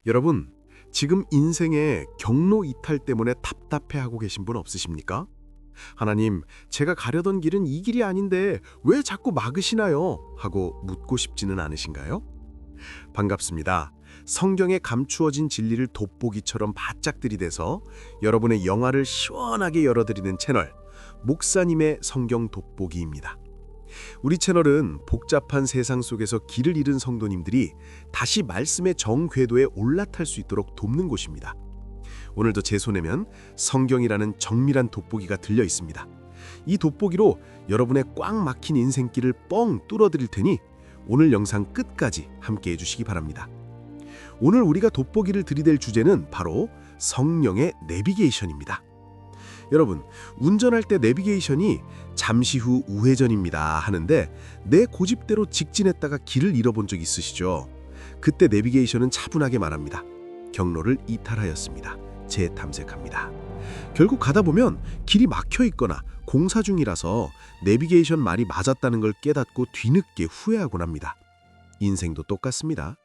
여러분, 지금 인생의 경로 이탈 때문에 답답해하고 계신 분 없으십니까? 하나님, 제가 가려던 길은 이 길이 아닌데 왜 자꾸 막으시나요? 하고 묻고 싶지는 않으신가요? 반갑습니다. 성경에 감추어진 진리를 돋보기처럼 바짝 들이대서 여러분의 영화를 시원하게 열어드리는 채널, 목사님의 성경 돋보기입니다. 우리 채널은 복잡한 세상 속에서 길을 잃은 성도님들이 다시 말씀의 정궤도에 올라탈 수 있도록 돕는 곳입니다. 오늘도 제 손에는 성경이라는 정밀한 돋보기가 들려 있습니다. 이 돋보기로 여러분의 꽉 막힌 인생길을 뻥 뚫어드릴 테니 오늘 영상 끝까지 함께 해주시기 바랍니다. 오늘 우리가 돋보기를 들이댈 주제는 바로 성령의 내비게이션입니다. 여러분, 운전할 때 내비게이션이 잠시 후 우회전입니다 하는데 내 고집대로 직진했다가 길을 잃어본 적 있으시죠? 그때 내비게이션은 차분하게 말합니다. 경로를 이탈하였습니다. 재탐색합니다. 결국 가다 보면 길이 막혀 있거나 공사 중이라서 내비게이션 말이 맞았다는 걸 깨닫고 뒤늦게 후회하곤 합니다. 인생도 똑같습니다.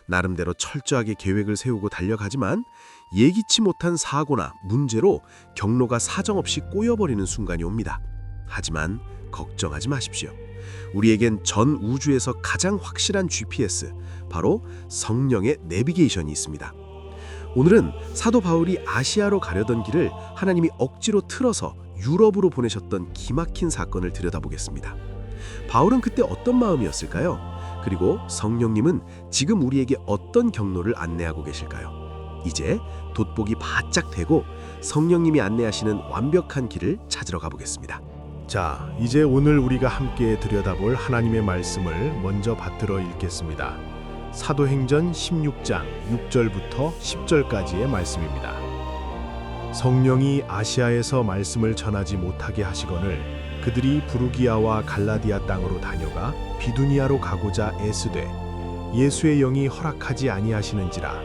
나름대로 철저하게 계획을 세우고 달려가지만 예기치 못한 사고나 문제로 경로가 사정없이 꼬여버리는 순간이 옵니다. 하지만 걱정하지 마십시오. 우리에겐 전 우주에서 가장 확실한 GPS, 바로 성령의 내비게이션이 있습니다. 오늘은 사도 바울이 아시아로 가려던 길을 하나님이 억지로 틀어서 유럽으로 보내셨던 기막힌 사건을 들여다보겠습니다. 바울은 그때 어떤 마음이었을까요? 그리고 성령님은 지금 우리에게 어떤 경로를 안내하고 계실까요? 이제 돋보기 바짝 대고 성령님이 안내하시는 완벽한 길을 찾으러 가보겠습니다. 자, 이제 오늘 우리가 함께 들여다볼 하나님의 말씀을 먼저 받들어 읽겠습니다. 사도행전 16장 6절부터 10절까지의 말씀입니다. 성령이 아시아에서 말씀을 전하지 못하게 하시거늘 그들이 부르기아와 갈라디아 땅으로 다녀가 비두니아로 가고자 애쓰되 예수의 영이 허락하지 아니하시는지라.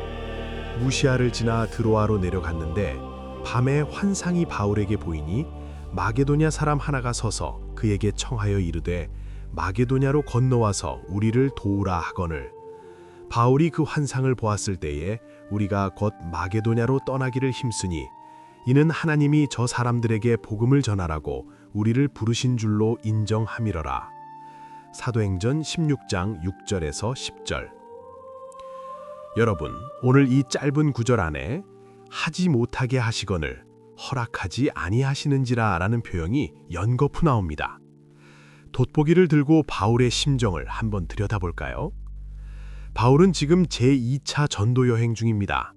무시아를 지나 드로아로 내려갔는데 밤에 환상이 바울에게 보이니 마게도냐 사람 하나가 서서 그에게 청하여 이르되 마게도냐로 건너와서 우리를 도우라 하거늘. 바울이 그 환상을 보았을 때에 우리가 곧 마게도냐로 떠나기를 힘쓰니 이는 하나님이 저 사람들에게 복음을 전하라고 우리를 부르신 줄로 인정함이러라. 사도행전 16장 6절에서 10절. 여러분, 오늘 이 짧은 구절 안에 하지 못하게 하시거늘 허락하지 아니하시는지라 라는 표현이 연거푸 나옵니다. 돋보기를 들고 바울의 심정을 한번 들여다볼까요? 바울은 지금 제2차 전도 여행 중입니다.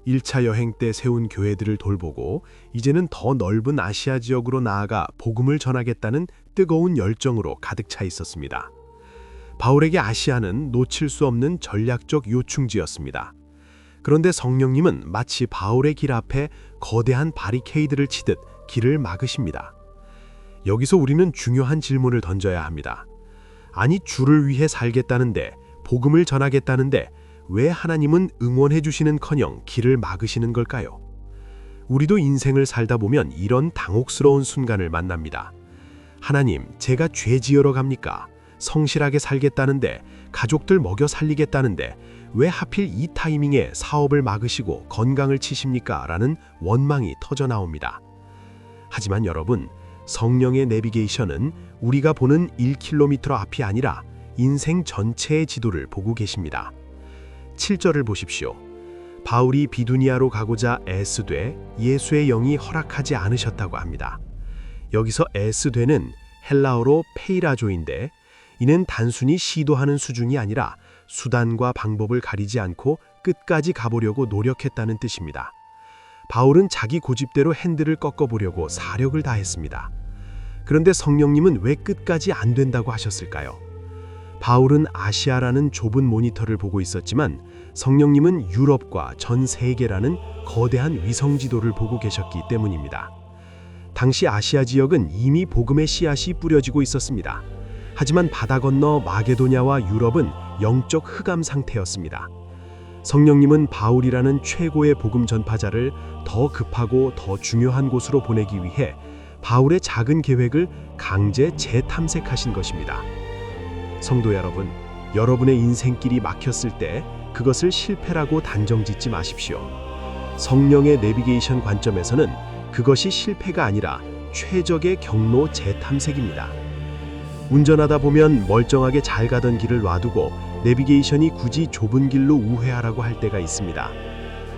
1차 여행 때 세운 교회들을 돌보고 이제는 더 넓은 아시아 지역으로 나아가 복음을 전하겠다는 뜨거운 열정으로 가득 차 있었습니다. 바울에게 아시아는 놓칠 수 없는 전략적 요충지였습니다. 그런데 성령님은 마치 바울의 길 앞에 거대한 바리케이드를 치듯 길을 막으십니다. 여기서 우리는 중요한 질문을 던져야 합니다. 아니, 주를 위해 살겠다는데, 복음을 전하겠다는데 왜 하나님은 응원해 주시는커녕 길을 막으시는 걸까요? 우리도 인생을 살다 보면 이런 당혹스러운 순간을 만납니다. 하나님, 제가 죄 지으러 갑니까? 성실하게 살겠다는데, 가족들 먹여 살리겠다는데 왜 하필 이 타이밍에 사업을 막으시고 건강을 치십니까? 라는 원망이 터져 나옵니다. 하지만 여러분, 성령의 내비게이션은 우리가 보는 1km 앞이 아니라 인생 전체의 지도를 보고 계십니다. 7절을 보십시오. 바울이 비두니아로 가고자 애쓰되 예수의 영이 허락하지 않으셨다고 합니다. 여기서 애쓰되는 헬라어로 페이라조인데 이는 단순히 시도하는 수준이 아니라 수단과 방법을 가리지 않고 끝까지 가보려고 노력했다는 뜻입니다. 바울은 자기 고집대로 핸들을 꺾어보려고 사력을 다했습니다. 그런데 성령님은 왜 끝까지 안 된다고 하셨을까요? 바울은 아시아라는 좁은 모니터를 보고 있었지만 성령님은 유럽과 전 세계라는 거대한 위성지도를 보고 계셨기 때문입니다. 당시 아시아 지역은 이미 복음의 씨앗이 뿌려지고 있었습니다. 하지만 바다 건너 마게도냐와 유럽은 영적 흑암 상태였습니다. 성령님은 바울이라는 최고의 복음 전파자를 더 급하고 더 중요한 곳으로 보내기 위해 바울의 작은 계획을 강제 재탐색하신 것입니다. 성도 여러분, 여러분의 인생길이 막혔을 때 그것을 실패라고 단정짓지 마십시오. 성령의 내비게이션 관점에서는 그것이 실패가 아니라 최적의 경로 재탐색입니다. 운전하다 보면 멀쩡하게 잘 가던 길을 놔두고 내비게이션이 굳이 좁은 길로 우회하라고 할 때가 있습니다.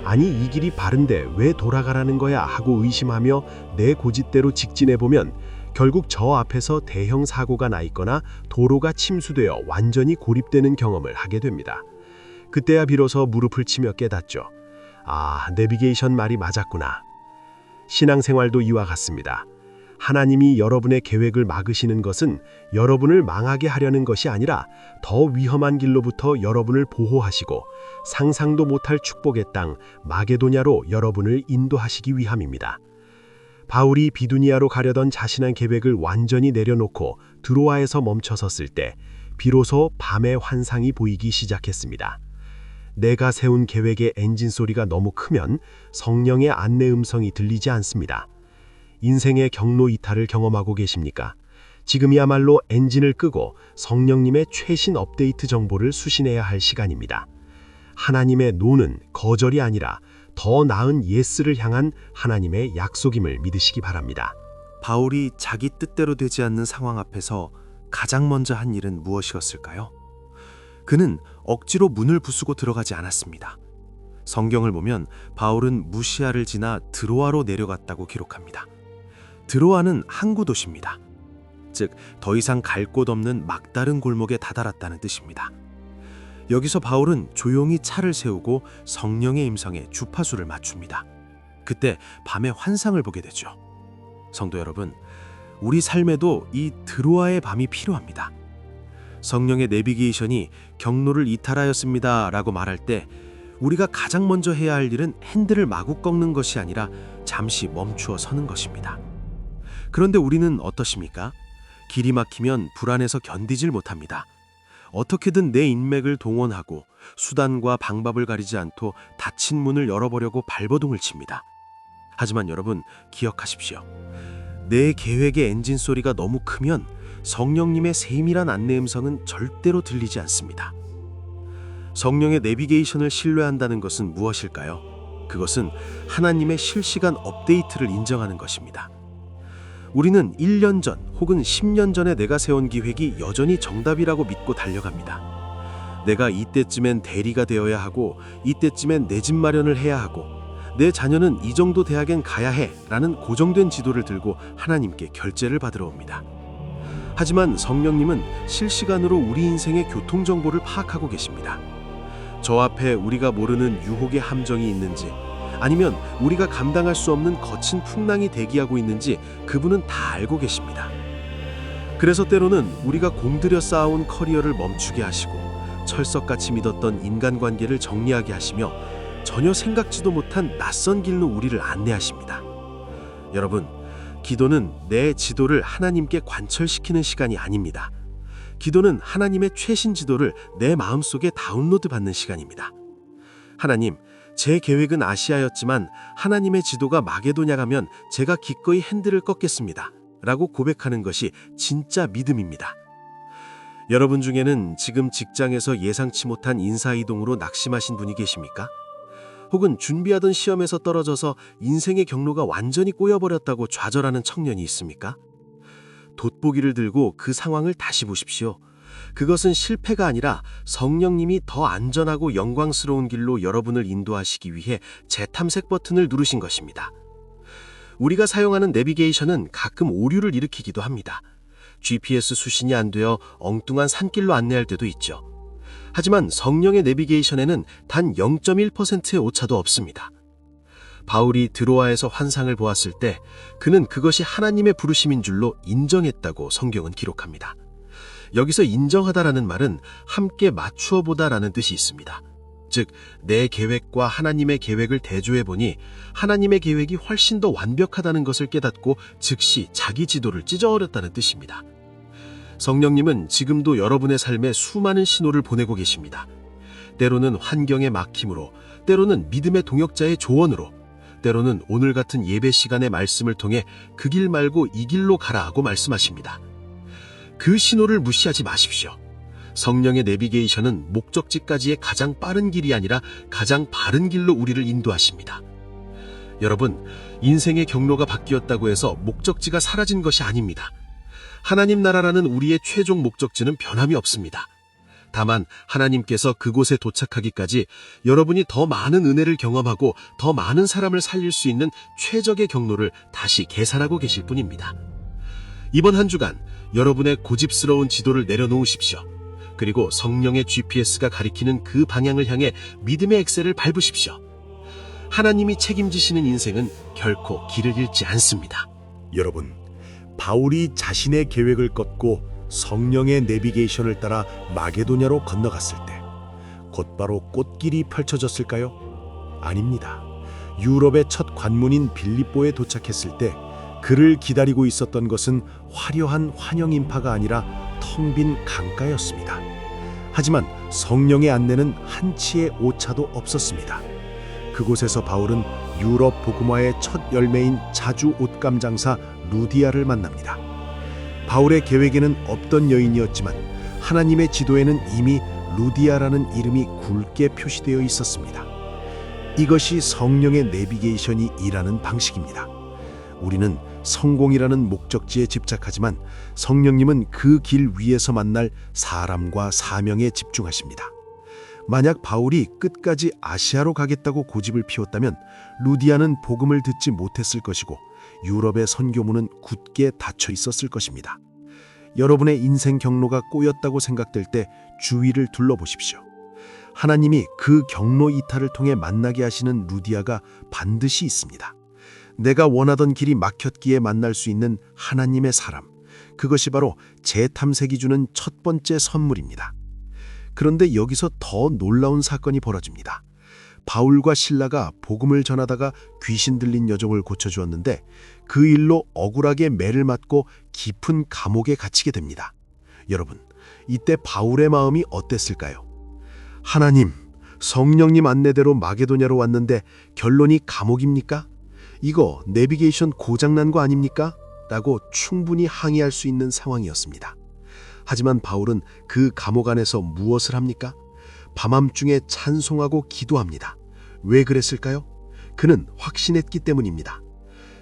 아니, 이 길이 바른데 왜 돌아가라는 거야 하고 의심하며 내 고집대로 직진해보면 결국 저 앞에서 대형 사고가 나 있거나 도로가 침수되어 완전히 고립되는 경험을 하게 됩니다. 그때야 비로소 무릎을 치며 깨닫죠. 아, 내비게이션 말이 맞았구나. 신앙생활도 이와 같습니다. 하나님이 여러분의 계획을 막으시는 것은 여러분을 망하게 하려는 것이 아니라 더 위험한 길로부터 여러분을 보호하시고 상상도 못할 축복의 땅 마게도냐로 여러분을 인도하시기 위함입니다. 바울이 비두니아로 가려던 자신의 계획을 완전히 내려놓고 드로아에서 멈춰섰을 때 비로소 밤의 환상이 보이기 시작했습니다. 내가 세운 계획의 엔진 소리가 너무 크면 성령의 안내 음성이 들리지 않습니다. 인생의 경로 이탈을 경험하고 계십니까? 지금이야말로 엔진을 끄고 성령님의 최신 업데이트 정보를 수신해야 할 시간입니다. 하나님의 노는 거절이 아니라 더 나은 예스를 향한 하나님의 약속임을 믿으시기 바랍니다. 바울이 자기 뜻대로 되지 않는 상황 앞에서 가장 먼저 한 일은 무엇이었을까요? 그는 억지로 문을 부수고 들어가지 않았습니다. 성경을 보면 바울은 무시아를 지나 드로아로 내려갔다고 기록합니다. 드로아는 항구 도시입니다. 즉, 더 이상 갈 곳 없는 막다른 골목에 다다랐다는 뜻입니다. 여기서 바울은 조용히 차를 세우고 성령의 임성에 주파수를 맞춥니다. 그때 밤에 환상을 보게 되죠. 성도 여러분, 우리 삶에도 이 드로아의 밤이 필요합니다. 성령의 내비게이션이 경로를 이탈하였습니다 라고 말할 때 우리가 가장 먼저 해야 할 일은 핸들을 마구 꺾는 것이 아니라 잠시 멈추어 서는 것입니다. 그런데 우리는 어떠십니까? 길이 막히면 불안해서 견디질 못합니다. 어떻게든 내 인맥을 동원하고 수단과 방법을 가리지 않고 닫힌 문을 열어보려고 발버둥을 칩니다. 하지만 여러분, 기억하십시오. 내 계획의 엔진 소리가 너무 크면 성령님의 세밀한 안내 음성은 절대로 들리지 않습니다. 성령의 내비게이션을 신뢰한다는 것은 무엇일까요? 그것은 하나님의 실시간 업데이트를 인정하는 것입니다. 우리는 1년 전 혹은 10년 전에 내가 세운 계획이 여전히 정답이라고 믿고 달려갑니다. 내가 이때쯤엔 대리가 되어야 하고 이때쯤엔 내 집 마련을 해야 하고 내 자녀는 이 정도 대학엔 가야 해 라는 고정된 지도를 들고 하나님께 결제를 받으러 옵니다. 하지만 성령님은 실시간으로 우리 인생의 교통정보를 파악하고 계십니다. 저 앞에 우리가 모르는 유혹의 함정이 있는지 아니면 우리가 감당할 수 없는 거친 풍랑이 대기하고 있는지 그분은 다 알고 계십니다. 그래서 때로는 우리가 공들여 쌓아온 커리어를 멈추게 하시고 철석같이 믿었던 인간관계를 정리하게 하시며 전혀 생각지도 못한 낯선 길로 우리를 안내하십니다. 여러분, 기도는 내 지도를 하나님께 관철시키는 시간이 아닙니다. 기도는 하나님의 최신 지도를 내 마음속에 다운로드 받는 시간입니다. 하나님, 제 계획은 아시아였지만 하나님의 지도가 마게도냐 가면 제가 기꺼이 핸들을 꺾겠습니다 라고 고백하는 것이 진짜 믿음입니다. 여러분 중에는 지금 직장에서 예상치 못한 인사이동으로 낙심하신 분이 계십니까? 혹은 준비하던 시험에서 떨어져서 인생의 경로가 완전히 꼬여버렸다고 좌절하는 청년이 있습니까? 돋보기를 들고 그 상황을 다시 보십시오. 그것은 실패가 아니라 성령님이 더 안전하고 영광스러운 길로 여러분을 인도하시기 위해 재탐색 버튼을 누르신 것입니다. 우리가 사용하는 내비게이션은 가끔 오류를 일으키기도 합니다. GPS 수신이 안 되어 엉뚱한 산길로 안내할 때도 있죠. 하지만 성령의 내비게이션에는 단 0.1%의 오차도 없습니다. 바울이 드로아에서 환상을 보았을 때 그는 그것이 하나님의 부르심인 줄로 인정했다고 성경은 기록합니다. 여기서 인정하다라는 말은 함께 맞추어 보다라는 뜻이 있습니다. 즉, 내 계획과 하나님의 계획을 대조해보니 하나님의 계획이 훨씬 더 완벽하다는 것을 깨닫고 즉시 자기 지도를 찢어버렸다는 뜻입니다. 성령님은 지금도 여러분의 삶에 수많은 신호를 보내고 계십니다. 때로는 환경의 막힘으로, 때로는 믿음의 동역자의 조언으로, 때로는 오늘 같은 예배 시간의 말씀을 통해 그 길 말고 이 길로 가라 하고 말씀하십니다. 그 신호를 무시하지 마십시오. 성령의 내비게이션은 목적지까지의 가장 빠른 길이 아니라 가장 바른 길로 우리를 인도하십니다. 여러분, 인생의 경로가 바뀌었다고 해서 목적지가 사라진 것이 아닙니다. 하나님 나라라는 우리의 최종 목적지는 변함이 없습니다. 다만 하나님께서 그곳에 도착하기까지 여러분이 더 많은 은혜를 경험하고 더 많은 사람을 살릴 수 있는 최적의 경로를 다시 계산하고 계실 뿐입니다. 이번 한 주간 여러분의 고집스러운 지도를 내려놓으십시오. 그리고 성령의 GPS가 가리키는 그 방향을 향해 믿음의 엑셀을 밟으십시오. 하나님이 책임지시는 인생은 결코 길을 잃지 않습니다. 여러분, 바울이 자신의 계획을 꺾고 성령의 내비게이션을 따라 마게도냐로 건너갔을 때 곧바로 꽃길이 펼쳐졌을까요? 아닙니다. 유럽의 첫 관문인 빌립보에 도착했을 때 그를 기다리고 있었던 것은 화려한 환영 인파가 아니라 텅 빈 강가였습니다. 하지만 성령의 안내는 한치의 오차도 없었습니다. 그곳에서 바울은 유럽 복음화의 첫 열매인 자주 옷감 장사 루디아를 만납니다. 바울의 계획에는 없던 여인이었지만 하나님의 지도에는 이미 루디아라는 이름이 굵게 표시되어 있었습니다. 이것이 성령의 내비게이션이 일하는 방식입니다. 우리는 성공이라는 목적지에 집착하지만 성령님은 그 길 위에서 만날 사람과 사명에 집중하십니다. 만약 바울이 끝까지 아시아로 가겠다고 고집을 피웠다면 루디아는 복음을 듣지 못했을 것이고 유럽의 선교문은 굳게 닫혀 있었을 것입니다. 여러분의 인생 경로가 꼬였다고 생각될 때 주위를 둘러보십시오. 하나님이 그 경로 이탈을 통해 만나게 하시는 루디아가 반드시 있습니다. 내가 원하던 길이 막혔기에 만날 수 있는 하나님의 사람, 그것이 바로 재탐색이 주는 첫 번째 선물입니다. 그런데 여기서 더 놀라운 사건이 벌어집니다. 바울과 실라가 복음을 전하다가 귀신 들린 여종을 고쳐주었는데 그 일로 억울하게 매를 맞고 깊은 감옥에 갇히게 됩니다. 여러분, 이때 바울의 마음이 어땠을까요? 하나님, 성령님 안내대로 마게도냐로 왔는데 결론이 감옥입니까? 이거 내비게이션 고장난 거 아닙니까? 라고 충분히 항의할 수 있는 상황이었습니다. 하지만 바울은 그 감옥 안에서 무엇을 합니까? 밤함중에 찬송하고 기도합니다. 왜 그랬을까요? 그는 확신했기 때문입니다.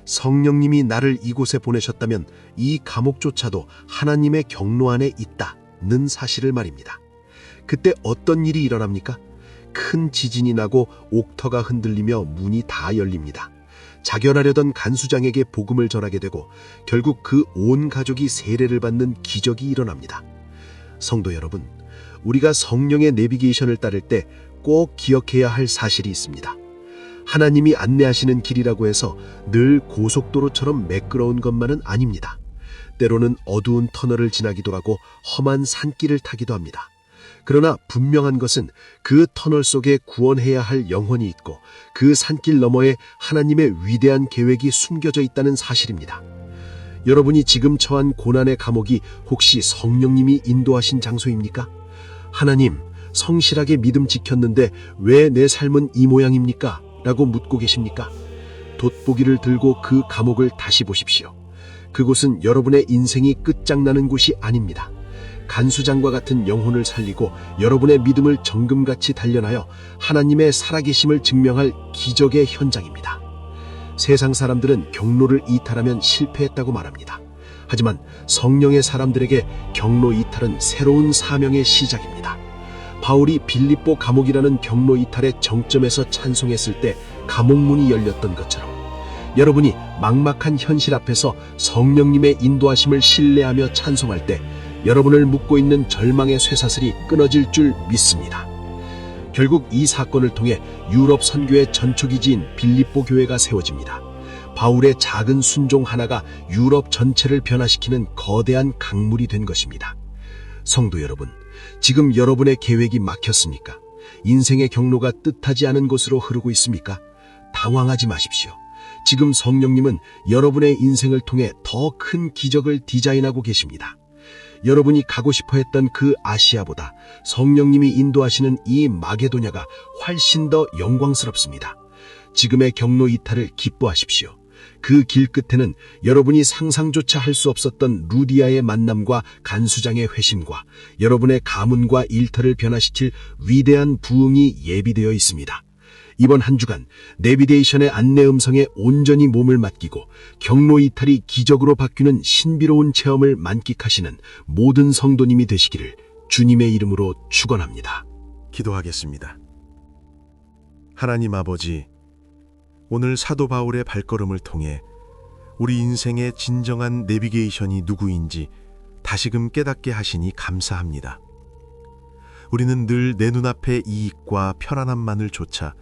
성령님이 나를 이곳에 보내셨다면 이 감옥조차도 하나님의 경로 안에 있다는 사실을 말입니다. 그때 어떤 일이 일어납니까? 큰 지진이 나고 옥터가 흔들리며 문이 다 열립니다. 자결하려던 간수장에게 복음을 전하게 되고 결국 그 온 가족이 세례를 받는 기적이 일어납니다. 성도 여러분, 우리가 성령의 내비게이션을 따를 때 꼭 기억해야 할 사실이 있습니다. 하나님이 안내하시는 길이라고 해서 늘 고속도로처럼 매끄러운 것만은 아닙니다. 때로는 어두운 터널을 지나기도 하고 험한 산길을 타기도 합니다. 그러나 분명한 것은 그 터널 속에 구원해야 할 영혼이 있고 그 산길 너머에 하나님의 위대한 계획이 숨겨져 있다는 사실입니다. 여러분이 지금 처한 고난의 감옥이 혹시 성령님이 인도하신 장소입니까? 하나님, 성실하게 믿음 지켰는데 왜 내 삶은 이 모양입니까? 라고 묻고 계십니까? 돋보기를 들고 그 감옥을 다시 보십시오. 그곳은 여러분의 인생이 끝장나는 곳이 아닙니다. 간수장과 같은 영혼을 살리고 여러분의 믿음을 정금같이 단련하여 하나님의 살아계심을 증명할 기적의 현장입니다. 세상 사람들은 경로를 이탈하면 실패했다고 말합니다. 하지만 성령의 사람들에게 경로 이탈은 새로운 사명의 시작입니다. 바울이 빌립보 감옥이라는 경로 이탈의 정점에서 찬송했을 때 감옥문이 열렸던 것처럼 여러분이 막막한 현실 앞에서 성령님의 인도하심을 신뢰하며 찬송할 때 여러분을 묶고 있는 절망의 쇠사슬이 끊어질 줄 믿습니다. 결국 이 사건을 통해 유럽 선교의 전초기지인 빌립보 교회가 세워집니다. 바울의 작은 순종 하나가 유럽 전체를 변화시키는 거대한 강물이 된 것입니다. 성도 여러분, 지금 여러분의 계획이 막혔습니까? 인생의 경로가 뜻하지 않은 곳으로 흐르고 있습니까? 당황하지 마십시오. 지금 성령님은 여러분의 인생을 통해 더 큰 기적을 디자인하고 계십니다. 여러분이 가고 싶어 했던 그 아시아보다 성령님이 인도하시는 이 마게도냐가 훨씬 더 영광스럽습니다. 지금의 경로 이탈을 기뻐하십시오. 그 길 끝에는 여러분이 상상조차 할 수 없었던 루디아의 만남과 간수장의 회심과 여러분의 가문과 일터를 변화시킬 위대한 부흥이 예비되어 있습니다. 이번 한 주간 내비게이션의 안내 음성에 온전히 몸을 맡기고 경로 이탈이 기적으로 바뀌는 신비로운 체험을 만끽하시는 모든 성도님이 되시기를 주님의 이름으로 축원합니다. 기도하겠습니다. 하나님 아버지, 오늘 사도 바울의 발걸음을 통해 우리 인생의 진정한 내비게이션이 누구인지 다시금 깨닫게 하시니 감사합니다. 우리는 늘 내 눈앞의 이익과 편안함만을 좇아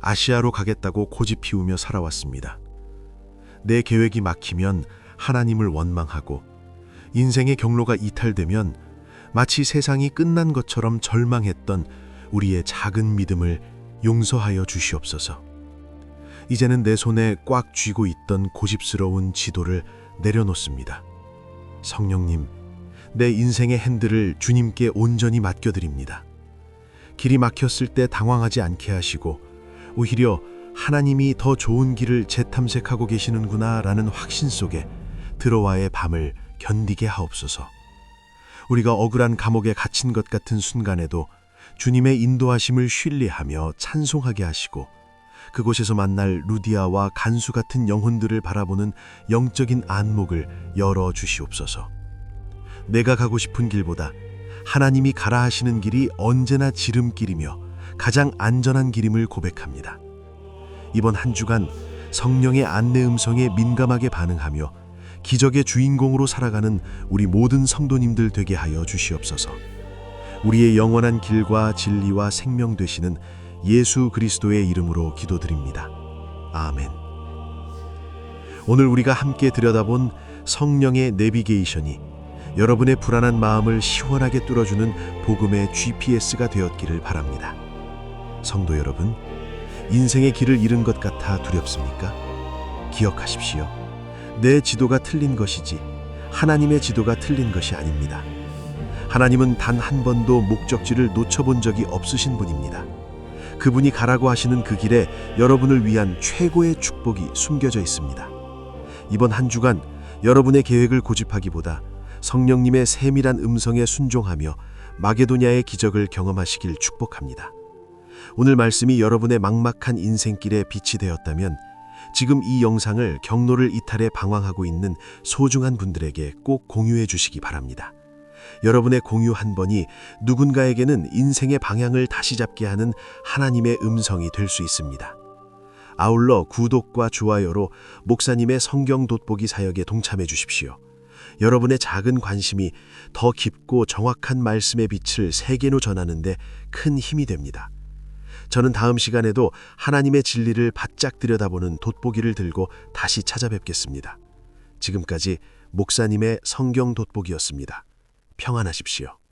아시아로 가겠다고 고집 피우며 살아왔습니다. 내 계획이 막히면 하나님을 원망하고 인생의 경로가 이탈되면 마치 세상이 끝난 것처럼 절망했던 우리의 작은 믿음을 용서하여 주시옵소서. 이제는 내 손에 꽉 쥐고 있던 고집스러운 지도를 내려놓습니다. 성령님, 내 인생의 핸들을 주님께 온전히 맡겨드립니다. 길이 막혔을 때 당황하지 않게 하시고 오히려 하나님이 더 좋은 길을 재탐색하고 계시는구나 라는 확신 속에 들어와의 밤을 견디게 하옵소서. 우리가 억울한 감옥에 갇힌 것 같은 순간에도 주님의 인도하심을 신뢰하며 찬송하게 하시고 그곳에서 만날 루디아와 간수 같은 영혼들을 바라보는 영적인 안목을 열어 주시옵소서. 내가 가고 싶은 길보다 하나님이 가라 하시는 길이 언제나 지름길이며 가장 안전한 길임을 고백합니다. 이번 한 주간 성령의 안내 음성에 민감하게 반응하며 기적의 주인공으로 살아가는 우리 모든 성도님들 되게 하여 주시옵소서. 우리의 영원한 길과 진리와 생명 되시는 예수 그리스도의 이름으로 기도드립니다. 아멘. 오늘 우리가 함께 들여다본 성령의 내비게이션이 여러분의 불안한 마음을 시원하게 뚫어주는 복음의 GPS가 되었기를 바랍니다. 성도 여러분, 인생의 길을 잃은 것 같아 두렵습니까? 기억하십시오. 내 지도가 틀린 것이지 하나님의 지도가 틀린 것이 아닙니다. 하나님은 단 한 번도 목적지를 놓쳐본 적이 없으신 분입니다. 그분이 가라고 하시는 그 길에 여러분을 위한 최고의 축복이 숨겨져 있습니다. 이번 한 주간 여러분의 계획을 고집하기보다 성령님의 세밀한 음성에 순종하며 마게도냐의 기적을 경험하시길 축복합니다. 오늘 말씀이 여러분의 막막한 인생길에 빛이 되었다면 지금 이 영상을 경로를 이탈해 방황하고 있는 소중한 분들에게 꼭 공유해 주시기 바랍니다. 여러분의 공유 한 번이 누군가에게는 인생의 방향을 다시 잡게 하는 하나님의 음성이 될 수 있습니다. 아울러 구독과 좋아요로 목사님의 성경 돋보기 사역에 동참해 주십시오. 여러분의 작은 관심이 더 깊고 정확한 말씀의 빛을 세계로 전하는 데 큰 힘이 됩니다. 저는 다음 시간에도 하나님의 진리를 바짝 들여다보는 돋보기를 들고 다시 찾아뵙겠습니다. 지금까지 목사님의 성경 돋보기였습니다. 평안하십시오.